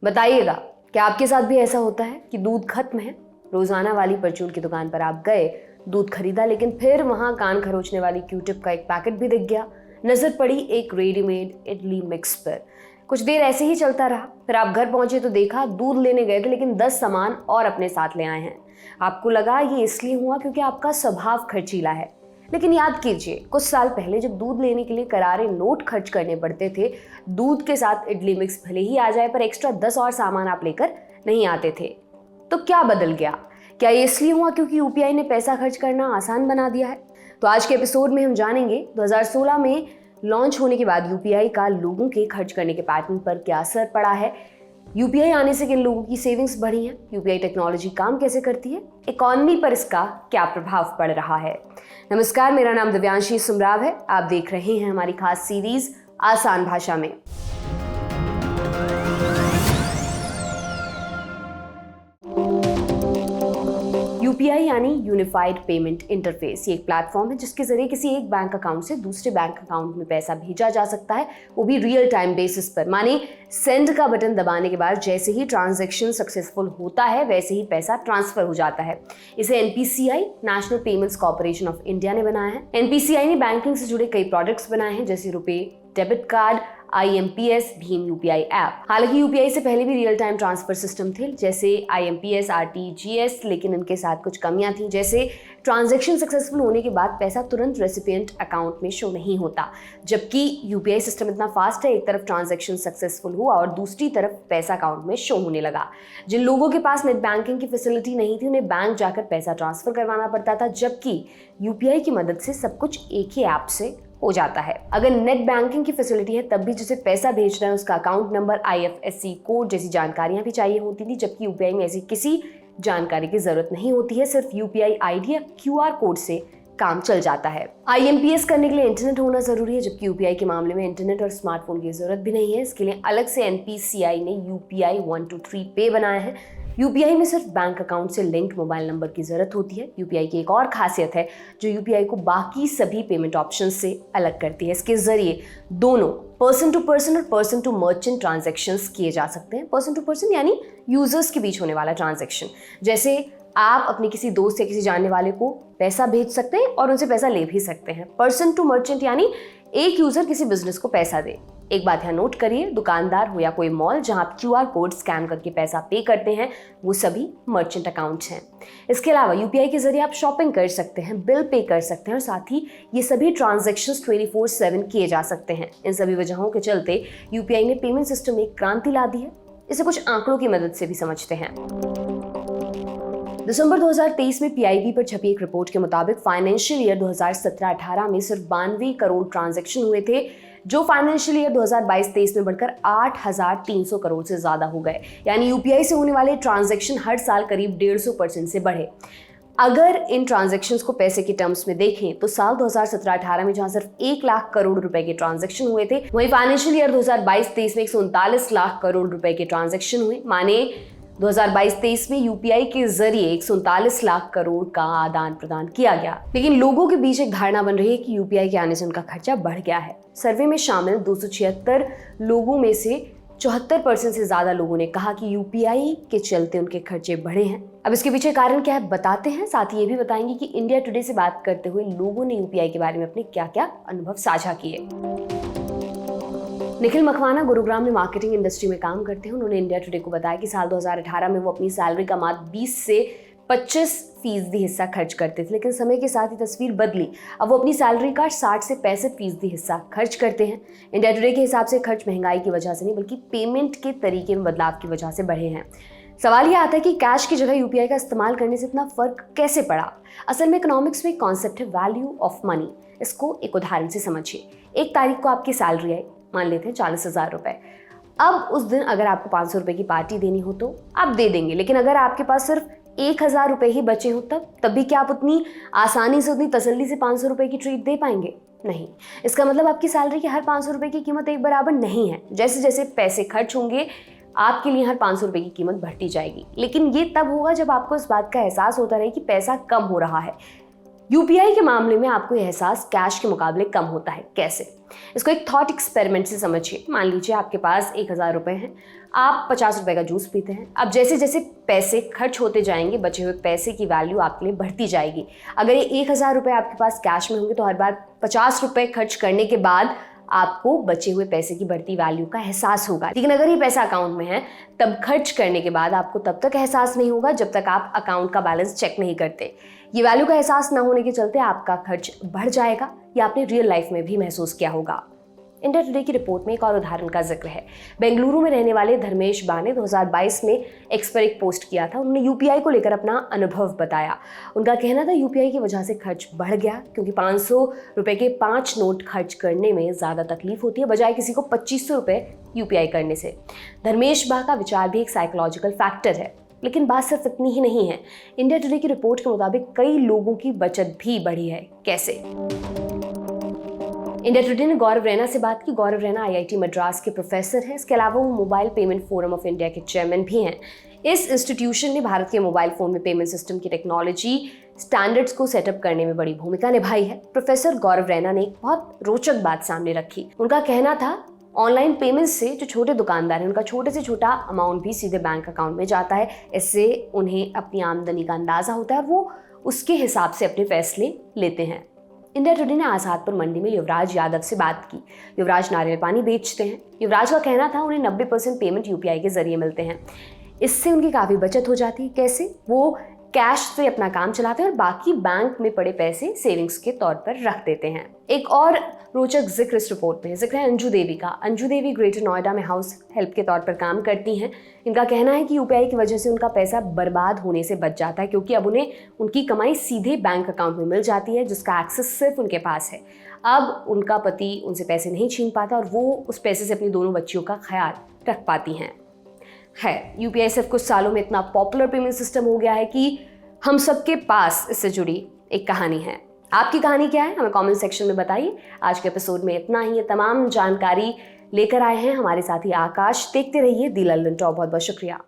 बताइएगा, क्या आपके साथ भी ऐसा होता है कि दूध खत्म है, रोजाना वाली परचून की दुकान पर आप गए, दूध खरीदा, लेकिन फिर वहां कान खरोचने वाली क्यूटिप का एक पैकेट भी दिख गया, नजर पड़ी एक रेडीमेड इडली मिक्स पर। कुछ देर ऐसे ही चलता रहा, फिर आप घर पहुंचे तो देखा दूध लेने गए थे लेकिन 10 सामान और अपने साथ ले आए हैं। आपको लगा ये इसलिए हुआ क्योंकि आपका स्वभाव खर्चीला है, लेकिन याद कीजिए, कुछ साल पहले जब दूध लेने के लिए करारे नोट खर्च करने पड़ते थे, दूध के साथ इडली मिक्स भले ही आ जाए पर एक्स्ट्रा 10 और सामान आप लेकर नहीं आते थे। तो क्या बदल गया? क्या ये इसलिए हुआ क्योंकि यूपीआई ने पैसा खर्च करना आसान बना दिया है? तो आज के एपिसोड में हम जानेंगे 2016 में लॉन्च होने के बाद यूपीआई का लोगों के खर्च करने के पैटर्न पर क्या असर पड़ा है, यूपीआई आने से किन लोगों की सेविंग्स बढ़ी हैं, यूपीआई टेक्नोलॉजी काम कैसे करती है, इकोनॉमी पर इसका क्या प्रभाव पड़ रहा है। नमस्कार, मेरा नाम दिव्यांशी सुमराव है। आप देख रहे हैं हमारी खास सीरीज आसान भाषा में। यूपीआई यानी यूनिफाइड पेमेंट इंटरफेस, ये एक प्लेटफॉर्म है जिसके जरिए किसी एक बैंक अकाउंट से दूसरे बैंक अकाउंट में पैसा भेजा जा सकता है, वो भी रियल टाइम बेसिस पर। माने सेंड का बटन दबाने के बाद जैसे ही ट्रांजैक्शन सक्सेसफुल होता है वैसे ही पैसा ट्रांसफर हो जाता है। इसे NPCI, national payments corporation of India ने बनाया है। एनपीसीआई ने बैंकिंग से जुड़े कई प्रोडक्ट्स बनाए हैं जैसे RuPay debit card, IMPS, Bhim UPI app. हालांकि यूपीआई से पहले भी रियल टाइम ट्रांसफर सिस्टम थे जैसे IMPS, RTGS, लेकिन इनके साथ कुछ कमियां थी, जैसे ट्रांजैक्शन सक्सेसफुल होने के बाद पैसा तुरंत रेसिपिएंट अकाउंट में शो नहीं होता, जबकि यूपीआई सिस्टम इतना फास्ट है, एक तरफ ट्रांजैक्शन सक्सेसफुल हुआ और दूसरी तरफ पैसा अकाउंट में शो होने लगा। जिन लोगों के पास नेट बैंकिंग की फैसिलिटी नहीं थी उन्हें बैंक जाकर पैसा ट्रांसफर करवाना पड़ता था, जबकि यूपीआई की मदद से सब कुछ एक ही ऐप से हो जाता है। अगर नेट बैंकिंग की फैसिलिटी है तब भी जिसे पैसा भेज रहा है उसका अकाउंट नंबर, IFSC कोड जैसी जानकारियां भी चाहिए होती थी, जबकि यूपीआई में ऐसी किसी जानकारी की जरूरत नहीं होती है, सिर्फ यूपीआई आईडी या QR कोड से काम चल जाता है। IMPS करने के लिए इंटरनेट होना जरूरी है, जबकि यूपीआई के मामले में इंटरनेट और स्मार्टफोन की जरूरत भी नहीं है। इसके लिए अलग से एनपीसीआई ने यूपीआई 123 पे बनाया है। यूपीआई में सिर्फ बैंक अकाउंट से लिंक्ड मोबाइल नंबर की जरूरत होती है। यूपीआई की एक और खासियत है जो यूपीआई को बाकी सभी पेमेंट ऑप्शन से अलग करती है। इसके जरिए दोनों पर्सन टू पर्सन और पर्सन टू मर्चेंट ट्रांजैक्शंस किए जा सकते हैं। पर्सन टू पर्सन यानी यूजर्स के बीच होने वाला ट्रांजैक्शन, जैसे आप अपने किसी दोस्त या किसी जानने वाले को पैसा भेज सकते हैं और उनसे पैसा ले भी सकते हैं। पर्सन टू मर्चेंट यानी एक यूजर किसी बिजनेस को पैसा दे। एक बात यहाँ नोट करिए, दुकानदार हो या कोई मॉल जहां आप QR कोड स्कैन करके पैसा पे करते हैं वो सभी मर्चेंट अकाउंट्स हैं। इसके अलावा यूपीआई के जरिए आप शॉपिंग कर सकते हैं, बिल पे कर सकते हैं और साथ ही ये सभी ट्रांजैक्शंस 24/7 किए जा सकते हैं। इन सभी वजहों के चलते यूपीआई ने पेमेंट सिस्टम में एक क्रांति ला दी है। इसे कुछ आंकड़ों की मदद से भी समझते हैं। दिसंबर 2023 में PIB पर छपी एक रिपोर्ट के मुताबिक फाइनेंशियल ईयर 2017-18 में सिर्फ 92 करोड़ ट्रांजैक्शन हुए थे, जो फाइनेंशियल ईयर 2022-23 में बढ़कर 8,300 करोड़ से ज्यादा हो गए। यानी यूपीआई से होने वाले ट्रांजैक्शन हर साल करीब 150% से बढ़े। अगर इन ट्रांजैक्शंस को पैसे के टर्म्स में देखें तो साल 2017-18 में जहां सिर्फ 1 लाख करोड़ रुपए के ट्रांजैक्शन हुए थे, वहीं फाइनेंशियल ईयर 2022-23 में 139 लाख करोड़ रुपए के ट्रांजैक्शन हुए। माने 2022-23 में यूपीआई के जरिए 139 लाख करोड़ का आदान प्रदान किया गया। लेकिन लोगों के बीच एक धारणा बन रही है कि यूपीआई के आने से उनका खर्चा बढ़ गया है। सर्वे में शामिल 276 लोगों में से 74% से ज्यादा लोगों ने कहा कि यूपीआई के चलते उनके खर्चे बढ़े हैं। अब इसके पीछे कारण क्या है बताते हैं, साथ ही ये भी बताएंगे कि इंडिया टुडे से बात करते हुए लोगों ने यूपीआई के बारे में अपने क्या क्या अनुभव साझा किए। निखिल मखवाना गुरुग्राम में मार्केटिंग इंडस्ट्री में काम करते हैं। उन्होंने इंडिया टुडे को बताया कि साल 2018 में वो अपनी सैलरी का मात्र 20 से 25% हिस्सा खर्च करते थे, लेकिन समय के साथ ही तस्वीर बदली। अब वो अपनी सैलरी का 60 से 65% हिस्सा खर्च करते हैं। इंडिया टुडे के हिसाब से खर्च महंगाई की वजह से नहीं बल्कि पेमेंट के तरीके में बदलाव की वजह से बढ़े हैं। सवाल यह आता है कि कैश की जगह यूपीआई का इस्तेमाल करने से इतना फर्क कैसे पड़ा। असल में इकोनॉमिक्स में एक कॉन्सेप्ट है वैल्यू ऑफ मनी। इसको एक उदाहरण से समझिए। 1 तारीख को आपकी सैलरी आई, मान लेते हैं 40,000 रुपए। अब उस दिन अगर आपको 500 रुपए की पार्टी देनी हो तो आप दे देंगे, लेकिन अगर आपके पास सिर्फ 1,000 रुपए ही बचे हो तब भी क्या आप उतनी आसानी से, उतनी तसल्ली से 500 रुपए की ट्रीट दे पाएंगे? नहीं। इसका मतलब आपकी सैलरी की हर 500 रुपए की कीमत एक बराबर नहीं है। जैसे जैसे पैसे खर्च होंगे आपके लिए हर 500 रुपए की कीमत बढ़ती जाएगी। लेकिन ये तब होगा जब आपको इस बात का एहसास होता रहे कि पैसा कम हो रहा है। यूपीआई के मामले में आपको यह एहसास कैश के मुकाबले कम होता है। कैसे? इसको एक थॉट एक्सपेरिमेंट से समझिए। मान लीजिए आपके पास 1000 रुपये हैं, आप 50 रुपये का जूस पीते हैं। अब जैसे जैसे पैसे खर्च होते जाएंगे, बचे हुए पैसे की वैल्यू आपके लिए बढ़ती जाएगी। अगर ये 1000 रुपये आपके पास कैश में होंगे तो हर बार 50 रुपये खर्च करने के बाद आपको बचे हुए पैसे की बढ़ती वैल्यू का एहसास होगा। लेकिन अगर ये पैसा अकाउंट में है, तब खर्च करने के बाद आपको तब तक एहसास नहीं होगा जब तक आप अकाउंट का बैलेंस चेक नहीं करते। ये वैल्यू का एहसास ना होने के चलते आपका खर्च बढ़ जाएगा। या आपने रियल लाइफ में भी महसूस किया होगा। इंडिया टुडे की रिपोर्ट में एक और उदाहरण का जिक्र है। बेंगलुरु में रहने वाले धर्मेश बा ने 2022 में एक्स पर एक पोस्ट किया था। उन्होंने यूपीआई को लेकर अपना अनुभव बताया। उनका कहना था यूपीआई की वजह से खर्च बढ़ गया, क्योंकि 500 रुपए के 5 नोट खर्च करने में ज़्यादा तकलीफ होती है बजाय किसी को 2500 रुपये यूपीआई करने से। धर्मेश बा का विचार भी एक साइकोलॉजिकल फैक्टर है। लेकिन बात सिर्फ इतनी ही नहीं है। इंडिया टुडे की रिपोर्ट के मुताबिक कई लोगों की बचत भी बढ़ी है। कैसे? इंडिया टुडे ने गौरव रैना से बात की। गौरव रैना आईआईटी मद्रास के प्रोफेसर हैं। इसके अलावा वो mobile payment forum of India के चेयरमैन भी हैं। इस इंस्टीट्यूशन ने भारत के मोबाइल फोन में पेमेंट सिस्टम की टेक्नोलॉजी स्टैंडर्ड्स को सेटअप करने में बड़ी भूमिका निभाई है। प्रोफेसर गौरव रैना ने एक बहुत रोचक बात सामने रखी। उनका कहना था ऑनलाइन पेमेंट से जो छोटे दुकानदार हैं, उनका छोटे से छोटा अमाउंट भी सीधे बैंक अकाउंट में जाता है। इससे उन्हें अपनी आमदनी का अंदाजा होता है और वो उसके हिसाब से अपने फैसले लेते हैं। इंडिया टुडे ने आजादपुर मंडी में युवराज यादव से बात की। युवराज नारियल पानी बेचते हैं। युवराज का कहना था उन्हें 90% पेमेंट यूपीआई के जरिए मिलते हैं। इससे उनकी काफ़ी बचत हो जाती है। कैसे? वो कैश से अपना काम चलाते हैं और बाकी बैंक में पड़े पैसे सेविंग्स के तौर पर रख देते हैं। एक और रोचक जिक्र इस रिपोर्ट में जिक्र है अंजू देवी का। अंजू देवी ग्रेटर नोएडा में हाउस हेल्प के तौर पर काम करती हैं। इनका कहना है कि यूपीआई की वजह से उनका पैसा बर्बाद होने से बच जाता है, क्योंकि अब उन्हें उनकी कमाई सीधे बैंक अकाउंट में मिल जाती है, जिसका एक्सेस सिर्फ उनके पास है। अब उनका पति उनसे पैसे नहीं छीन पाता और वो उस पैसे से अपनी दोनों बच्चियों का ख्याल रख पाती हैं। यूपीआई सिर्फ कुछ सालों में इतना पॉपुलर पेमेंट सिस्टम हो गया है कि हम सबके पास इससे जुड़ी एक कहानी है। आपकी कहानी क्या है? हमें कमेंट सेक्शन में बताइए। आज के एपिसोड में इतना ही। तमाम जानकारी लेकर आए हैं हमारे साथी आकाश। देखते रहिए दी लल्लन टॉप। बहुत बहुत शुक्रिया।